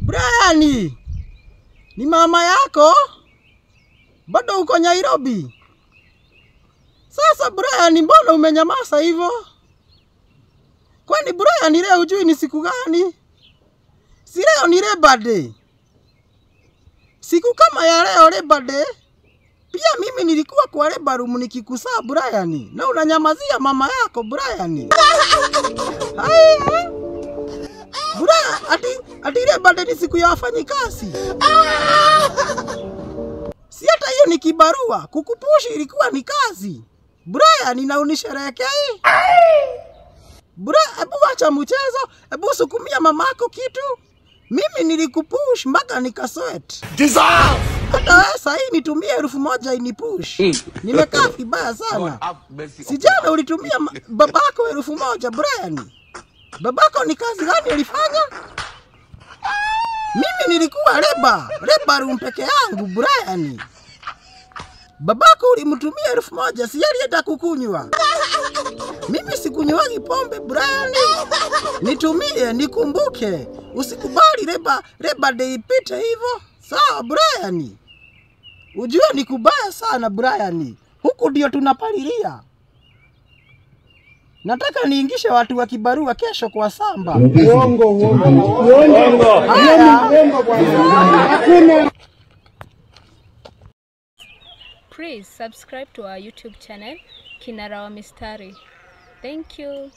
Brian, ni mama yako? Bado uko Nairobi? Sasa Brian, mbona umenyamaza hivyo? Kwani Brian, leo hujui ni siku gani? Si leo ni Labor Day. Siku kama ya leo Labor Day, pia mimi nilikuwa kwa labor room nikikusaa Brian. Na unanyamazia mama yako Brian. Hai. Brian, ati Labor Day ni siku ya wafanyikazi. Si hata hiyo ni kibarua, kukupushi ilikuwa ni kazi. Brian, na unisherehekei? Brian, hebu acha mchezo, hebu sukumia mamako kitu. Mimi nilikupush mpaka nikasweat. Hata wewe sasa nitumie 1000 inipush. Nimekaa vibaya sana. Sijana ulitumia babako 1000 Brian. Babako ni kazi gani alifanya? Mimi nilikuwa labor room peke yangu Brian. Babako ulimtumia 1000, si alienda kukunywa. Mimi sikunywangi pombe Brian. Nitumie, nikumbuke. Usikubali Labor Day ipite hivyo. Sawa Brian. Ujue ni kubaya sana Brian. Huku ndio tunapalilia. Nataka niingishe watu wa kibarua kesho kwa samba. Uongo. Please subscribe to our YouTube channel, Kinara wa Mistari. Thank you.